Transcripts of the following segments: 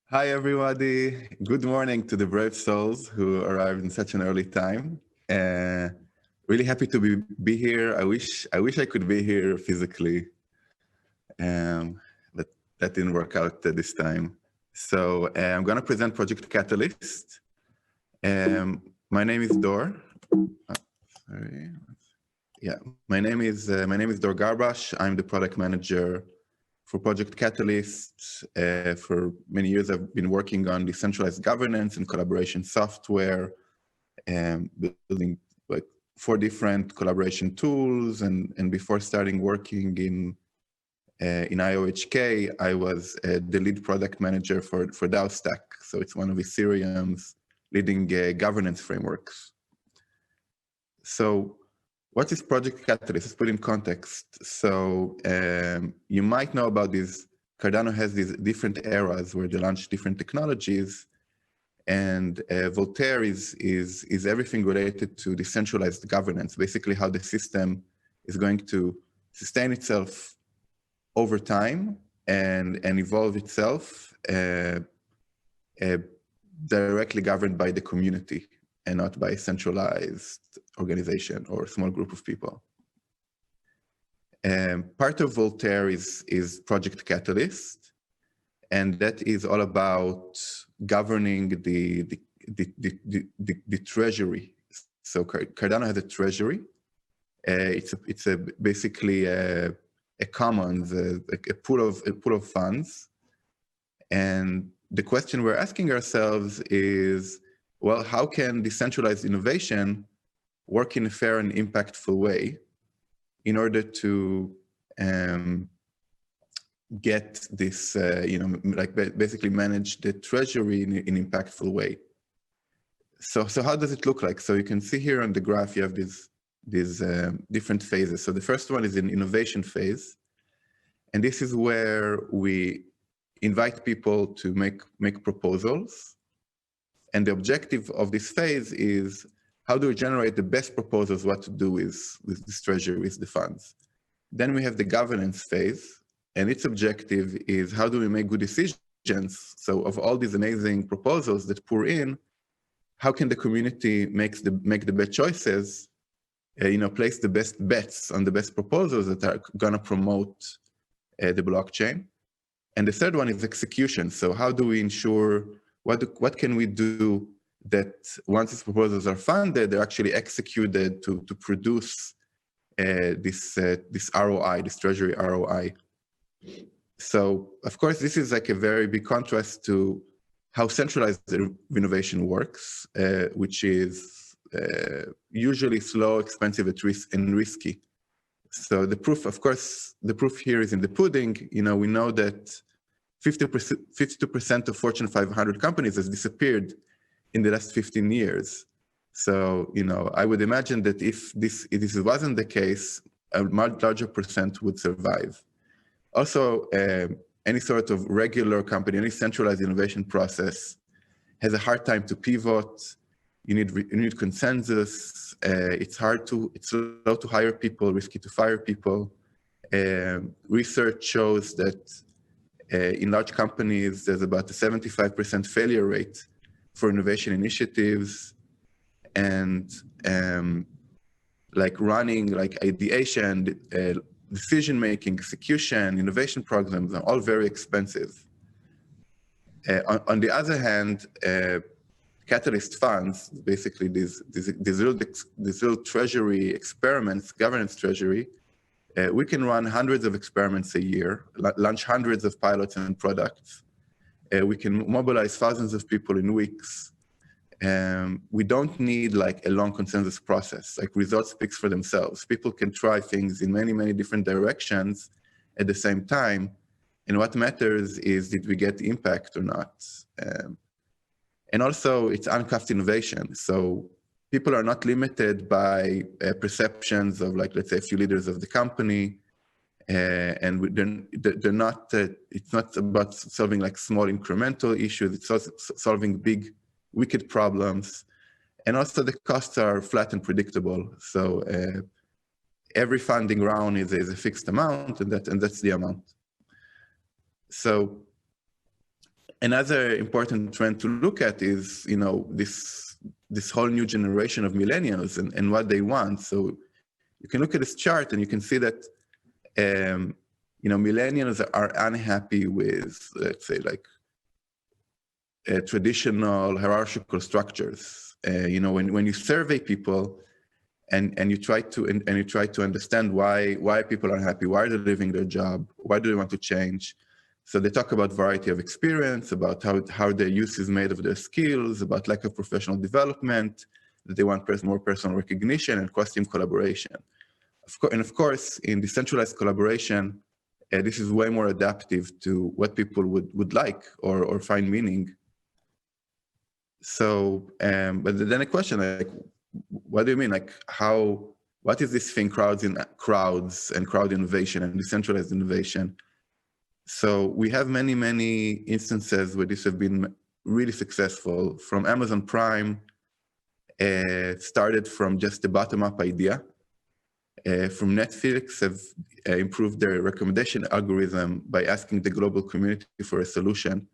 Hi, everybody. Good morning to the brave souls who arrived in such an early time. Uh, really happy to be here. I wish I could be here physically, but that didn't work out this time. So I'm going to present Project Catalyst. My name is Dor. Sorry. Yeah, my name is Dor Garbash. I'm the product manager for Project Catalyst. For many years, I've been working on decentralized governance and collaboration software, and building like 4 different collaboration tools. And before starting working in IOHK, I was the lead product manager for DAO Stack. So it's one of Ethereum's leading governance frameworks. So what is Project Catalyst? Let's put in context. So you might know about these. Cardano has these different eras where they launch different technologies, and Voltaire is everything related to decentralized governance. Basically, how the system is going to sustain itself over time and evolve itself, directly governed by the community and not by a centralized organization or a small group of people. Part of Voltaire is Project Catalyst, and that is all about governing the treasury. So Cardano has a treasury. It's basically a commons, a pool of funds, and the question we're asking ourselves is, well, how can decentralized innovation work in a fair and impactful way in order to get this, basically manage the treasury in an impactful way? So how does it look like? So you can see here on the graph, you have these different phases. So the first one is an innovation phase. And this is where we invite people to make proposals. And the objective of this phase is, how do we generate the best proposals, what to do with this treasury, with the funds? Then we have the governance phase, and its objective is, how do we make good decisions? So of all these amazing proposals that pour in, how can the community make the best choices, place the best bets on the best proposals that are gonna promote the blockchain? And the third one is execution. So how do we ensure, what can we do that once these proposals are funded, they're actually executed to produce this ROI, this treasury ROI. So of course, this is like a very big contrast to how centralized innovation works, which is usually slow, expensive, and risky. So the proof, of course, the proof here is in the pudding. We know that 52% of Fortune 500 companies has disappeared in the last 15 years. So, I would imagine that if this wasn't the case, a much larger percent would survive. Also, any sort of regular company, any centralized innovation process has a hard time to pivot. You need consensus. It's slow to hire people, risky to fire people. Research shows that in large companies, there's about a 75% failure rate for innovation initiatives, and running ideation, decision-making, execution, innovation programs are all very expensive. On the other hand, Catalyst funds, basically these little treasury experiments, governance treasury, we can run hundreds of experiments a year, launch hundreds of pilots and products. We can mobilize thousands of people in weeks. We don't need a long consensus process. Results speak for themselves. People can try things in many, many different directions at the same time. And what matters is, did we get impact or not? And also, it's uncapped innovation. So people are not limited by perceptions of, let's say, a few leaders of the company. And they're not, it's not about solving small incremental issues. It's also solving big, wicked problems. And also the costs are flat and predictable. So every funding round is a fixed amount, and that's the amount. So Another important trend to look at is, this whole new generation of millennials and what they want. So you can look at this chart and you can see that, millennials are unhappy with, let's say, like traditional hierarchical structures. When you survey people and you try to understand why people are unhappy, why they're leaving their job, why do they want to change. So they talk about variety of experience, about how their use is made of their skills, about lack of professional development, that they want more personal recognition and cross-team collaboration. Of course, in decentralized collaboration, this is way more adaptive to what people would like or find meaning. So, but then a question like, what do you mean? Like what is this thing, crowds and crowd innovation and decentralized innovation? So we have many, many instances where this have been really successful. From Amazon Prime, started from just a bottom-up idea. From Netflix have improved their recommendation algorithm by asking the global community for a solution.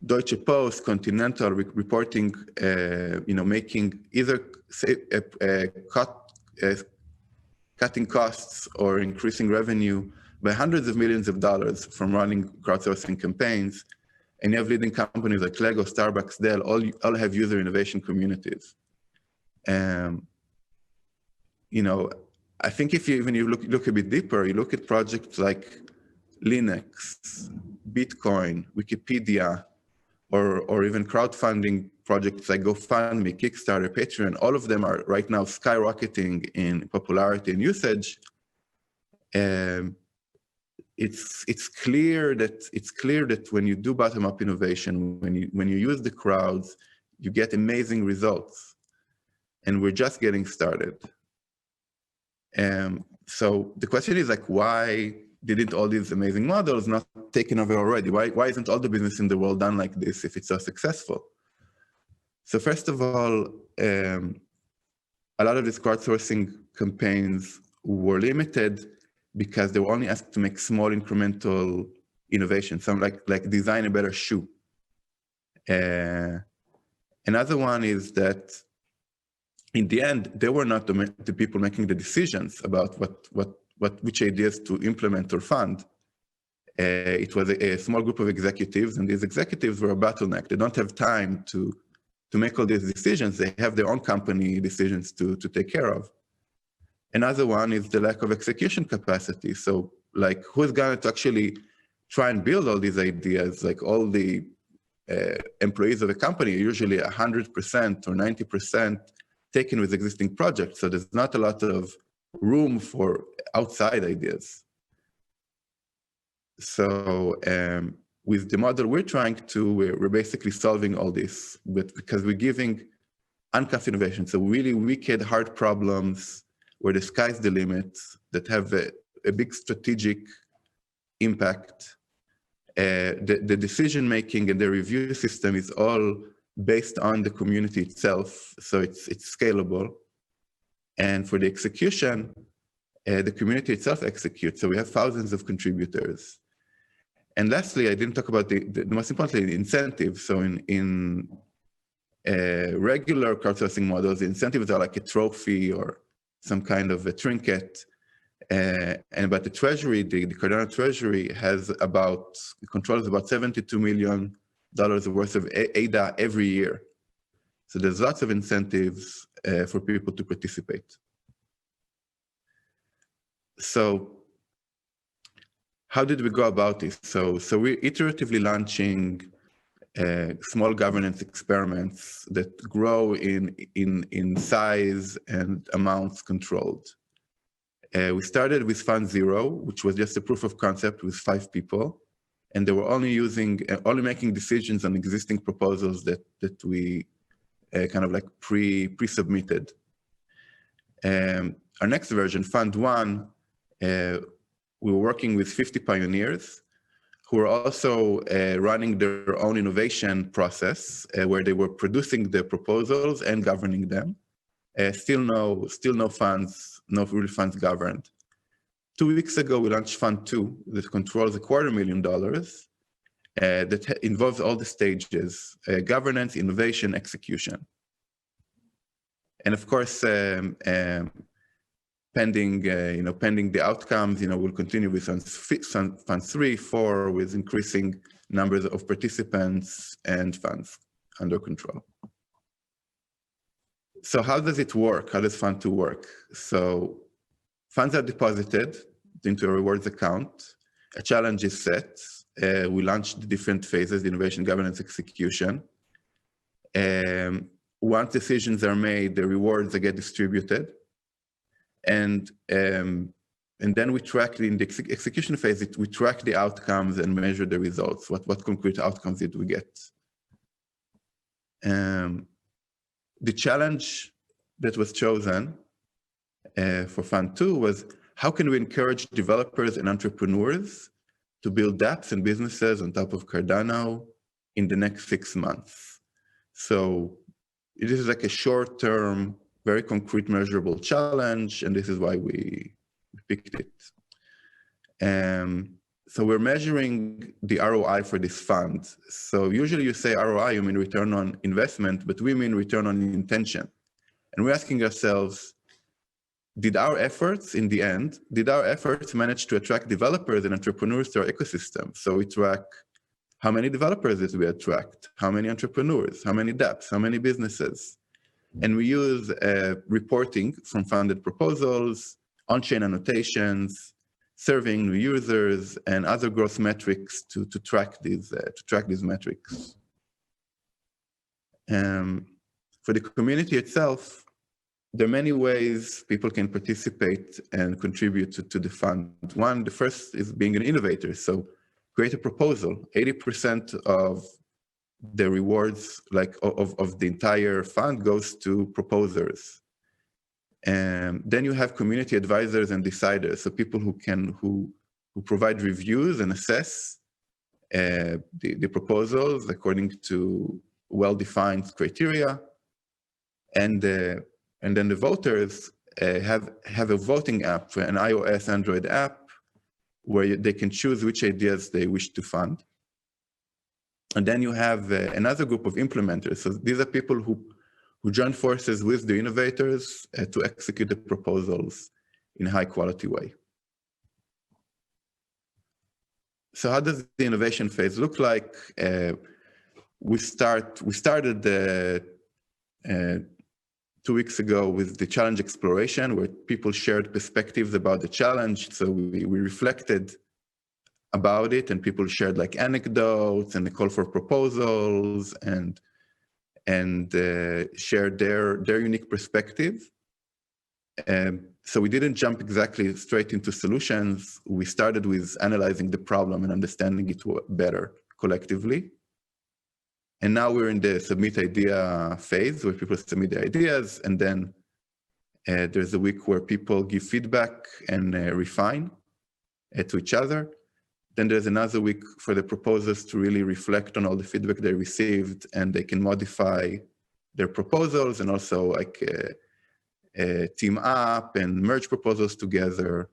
Deutsche Post, Continental reporting, making either cutting costs or increasing revenue by hundreds of millions of dollars from running crowdsourcing campaigns. And you have leading companies like Lego, Starbucks, Dell, all have user innovation communities. I think if you look a bit deeper, you look at projects like Linux, Bitcoin, Wikipedia, or even crowdfunding projects like GoFundMe, Kickstarter, Patreon, all of them are right now skyrocketing in popularity and usage. It's clear that when you do bottom-up innovation, when you use the crowds, you get amazing results. And we're just getting started. So the question is like, why didn't all these amazing models not taken over already? Why isn't all the business in the world done like this if it's so successful? So first of all, a lot of these crowdsourcing campaigns were limited because they were only asked to make small incremental innovations, some like design a better shoe. Another one is that in the end, they were not the people making the decisions about which ideas to implement or fund. It was a small group of executives, and these executives were a bottleneck. They don't have time to make all these decisions. They have their own company decisions to take care of. Another one is the lack of execution capacity. So like, who's going to actually try and build all these ideas? Like all the employees of a company are usually 100% or 90% taken with existing projects. So there's not a lot of room for outside ideas. So with the model we're trying to, we're basically solving all this because we're giving uncapped innovation. So really wicked hard problems where the sky's the limit that have a big strategic impact. The decision-making and the review system is all based on the community itself, so it's scalable. And for the execution, the community itself executes, so we have thousands of contributors. And lastly, I didn't talk about the most importantly, the incentives. So in regular crowdsourcing models, the incentives are like a trophy or some kind of a trinket. But the treasury, the Cardano treasury controls about $72 million worth of ADA every year. So there's lots of incentives for people to participate. So how did we go about this? So we're iteratively launching small governance experiments that grow in size and amounts controlled. We started with Fund Zero, which was just a proof of concept with 5 people. And they were only making decisions on existing proposals that we kind of like pre-submitted. Our next version, Fund One, we were working with 50 pioneers who were also running their own innovation process where they were producing the proposals and governing them. Still no real funds governed. 2 weeks ago, we launched Fund 2 that controls $250,000. that involves all the stages: governance, innovation, execution. And of course, pending the outcomes, we'll continue with Fund 3, 4, with increasing numbers of participants and funds under control. So how does it work? How does Fund 2 work? So funds are deposited into a rewards account. A challenge is set. We launch the different phases: innovation, governance, execution. Once decisions are made, the rewards get distributed. And then we track in the execution phase, we track the outcomes and measure the results. What concrete outcomes did we get? The challenge that was chosen for Fund 2 was, how can we encourage developers and entrepreneurs to build apps and businesses on top of Cardano in the next 6 months? So this is like a short-term, very concrete, measurable challenge, and this is why we picked it. So we're measuring the ROI for this fund. So usually you say ROI, you mean return on investment, but we mean return on intention. And we're asking ourselves, did our efforts manage to attract developers and entrepreneurs to our ecosystem? So we track how many developers did we attract, how many entrepreneurs, how many dApps, how many businesses. And we use reporting from funded proposals, on-chain annotations, surveying new users, and other growth metrics to track these metrics. For the community itself, there are many ways people can participate and contribute to the fund. The first is being an innovator. So create a proposal. 80% of the rewards, of the entire fund, goes to proposers. And then you have community advisors and deciders, so people who provide reviews and assess the proposals according to well-defined criteria. And then the voters have a voting app, an iOS, Android app, where they can choose which ideas they wish to fund. And then you have another group of implementers. So these are people who join forces with the innovators to execute the proposals in a high-quality way. So how does the innovation phase look like? We started 2 weeks ago with the challenge exploration, where people shared perspectives about the challenge. So we reflected about it, and people shared anecdotes and the call for proposals, and shared their unique perspective. So we didn't jump exactly straight into solutions. We started with analyzing the problem and understanding it better collectively. And now we're in the submit idea phase, where people submit their ideas, and then there's a week where people give feedback and refine to each other. Then there's another week for the proposers to really reflect on all the feedback they received, and they can modify their proposals, and also team up and merge proposals together.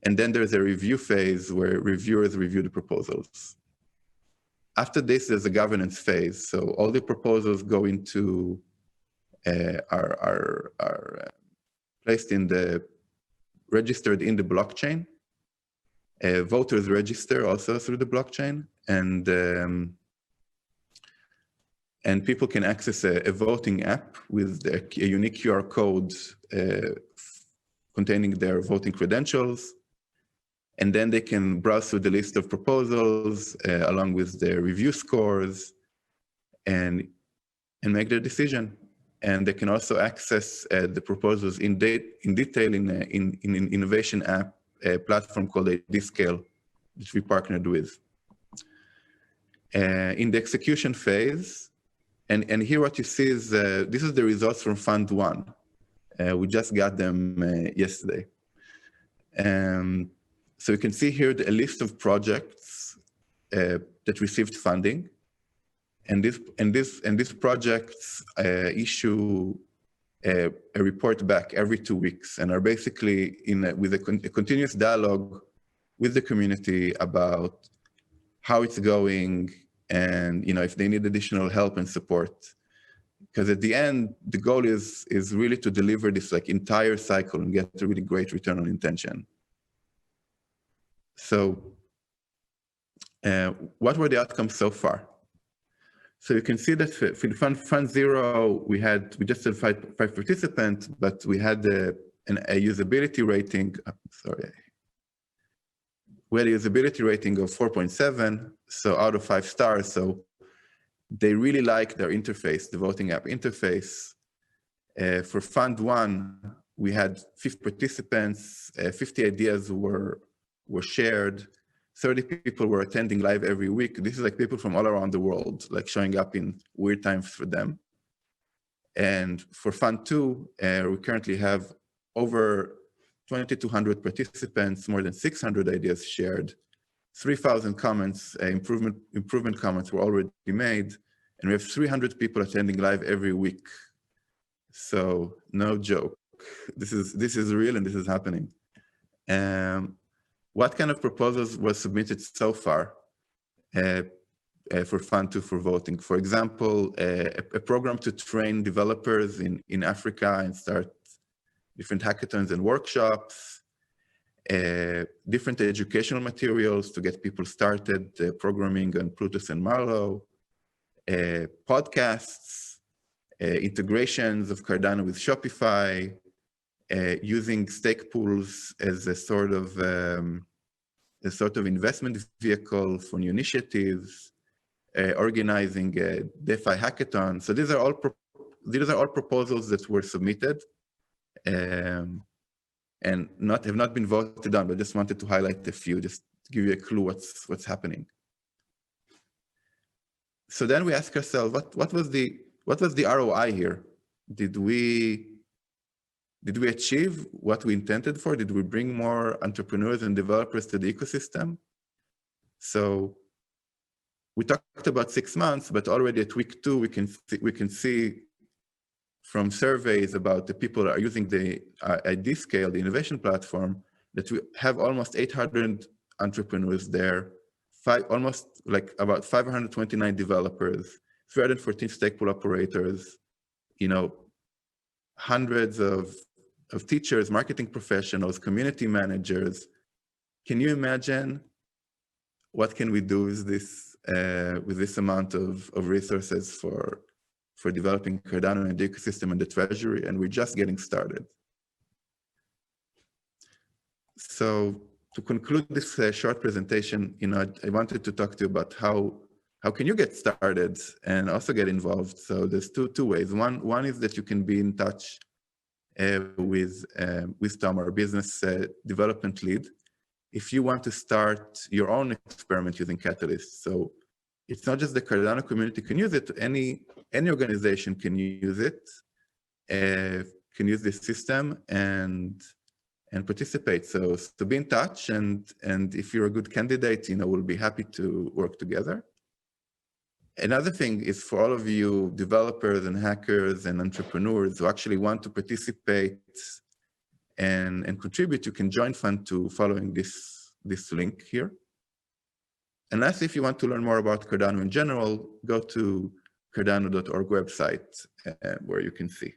And then there's a review phase where reviewers review the proposals. After this, there's a governance phase. So all the proposals go into are placed registered in the blockchain. Voters register also through the blockchain, and people can access a voting app with a unique QR code containing their voting credentials. And then they can browse through the list of proposals along with their review scores and make their decision. And they can also access the proposals in detail in an innovation app, a platform called Scale, which we partnered with. In the execution phase, and here what you see is, this is the results from Fund 1. We just got them yesterday. So you can see here a list of projects that received funding. And these projects issue a report back every 2 weeks, and are basically with a continuous dialogue with the community about how it's going, and if they need additional help and support. Because at the end, the goal is really to deliver this like entire cycle and get a really great return on intention. So what were the outcomes so far? So you can see that for Fund Zero, we just had five participants, but we had a usability rating. We had a usability rating of 4.7, so out of 5 stars. So they really like their interface, the voting app interface. For Fund One, we had 50 participants, 50 ideas were shared. 30 people were attending live every week. This is like people from all around the world, like showing up in weird times for them. And for Fund Two, we currently have over 2,200 participants, more than 600 ideas shared, 3,000 comments, improvement comments were already made, and we have 300 people attending live every week. So no joke. This is real and this is happening. What kind of proposals were submitted so far for Fund Two for voting? For example, a program to train developers in Africa and start different hackathons and workshops, different educational materials to get people started programming on Plutus and Marlow, podcasts, integrations of Cardano with Shopify, using stake pools as a sort of investment vehicle for new initiatives, organizing a DeFi hackathon. So these are all proposals that were submitted and have not been voted on, but just wanted to highlight a few, just to give you a clue what's happening. So then we ask ourselves, what was the ROI here? Did we achieve what we intended for? Did we bring more entrepreneurs and developers to the ecosystem? So we talked about 6 months, but already at week 2, we can see from surveys about the people that are using the ID Scale, the innovation platform, that we have almost 800 entrepreneurs there, almost like about 529 developers, 314 stake pool operators, hundreds of teachers, marketing professionals, community managers. Can you imagine what can we do with this amount of resources for developing Cardano and the ecosystem and the treasury? And we're just getting started. So to conclude this short presentation, I wanted to talk to you about how can you get started and also get involved. So there's two ways. One is that you can be in touch with Tom, our business development lead, if you want to start your own experiment using Catalyst. So it's not just the Cardano community can use it, any organization can use it, can use this system and participate. So to be in touch, and if you're a good candidate, we'll be happy to work together. Another thing is for all of you developers and hackers and entrepreneurs who actually want to participate and contribute, you can join Fund Two following this link here. And lastly, if you want to learn more about Cardano in general, go to cardano.org website where you can see.